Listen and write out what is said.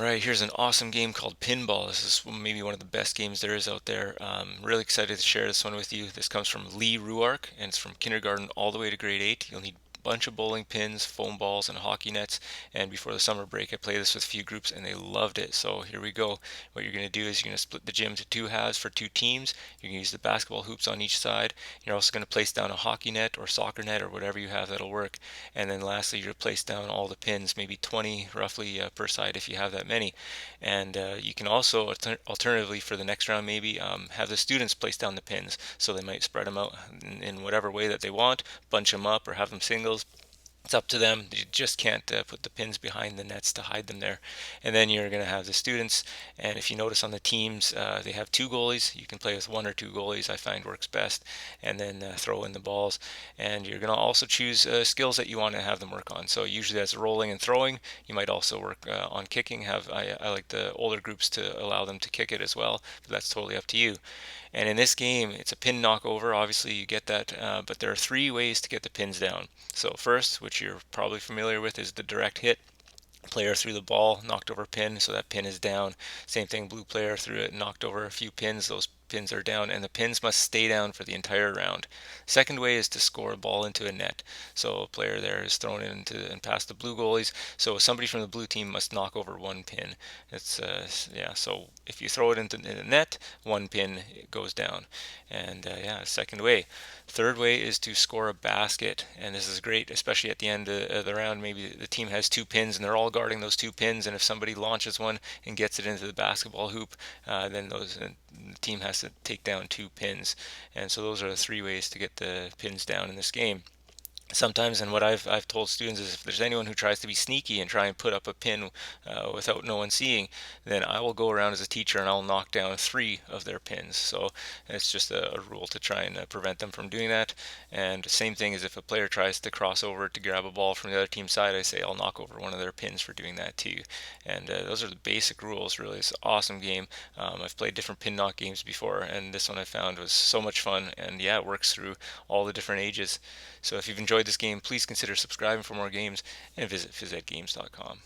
Right, here's an awesome game called Pinball. This is maybe one of the best games there is out there. Really excited to share this one with you. This comes from Lee Ruark, and it's from kindergarten all the way to grade 8. You'll need a bunch of bowling pins, foam balls, and hockey nets. And before the summer break, I played this with a few groups, and they loved it. So here we go. What you're going to do is you're going to split the gym to two halves for two teams. You're going to use the basketball hoops on each side. You're also going to place down a hockey net or soccer net or whatever you have that'll work. And then lastly, you're place down all the pins, maybe 20 roughly per side if you have that many. And you can also, alternatively for the next round, maybe have the students place down the pins. So they might spread them out in whatever way that they want, bunch them up or have them singles. It's up to them. You just can't put the pins behind the nets to hide them there. And then you're going to have the students. And if you notice on the teams, they have two goalies. You can play with one or two goalies, I find works best. And then throw in the balls. And you're going to also choose skills that you want to have them work on. So usually that's rolling and throwing. You might also work on kicking. I like the older groups to allow them to kick it as well. But that's totally up to you. And in this game, it's a pin knockover. Obviously, you get that, but there are three ways to get the pins down. So first, which you're probably familiar with, is the direct hit. Player threw the ball, knocked over a pin, so that pin is down. Same thing, blue player threw it, knocked over a few pins, those pins are down, and the pins must stay down for the entire round. Second way is to score a ball into a net. So a player there is thrown it into and past the blue goalies. So somebody from the blue team must knock over one pin. It's yeah. So if you throw it into the net, one pin goes down. And yeah, second way. Third way is to score a basket, and this is great, especially at the end of the round. Maybe the team has two pins and they're all guarding those two pins, and if somebody launches one and gets it into the basketball hoop, then the team has to take down two pins. And so those are the three ways to get the pins down in this game. Sometimes, and what I've told students is, if there's anyone who tries to be sneaky and try and put up a pin without no one seeing, then I will go around as a teacher and I'll knock down three of their pins. So it's just a rule to try and prevent them from doing that. And same thing as if a player tries to cross over to grab a ball from the other team's side, I say I'll knock over one of their pins for doing that too. And those are the basic rules. Really, it's an awesome game. I've played different pin knock games before, and this one I found was so much fun. And yeah, it works through all the different ages. So if you've enjoyed this game, please consider subscribing for more games and visit PhysEdGames.com.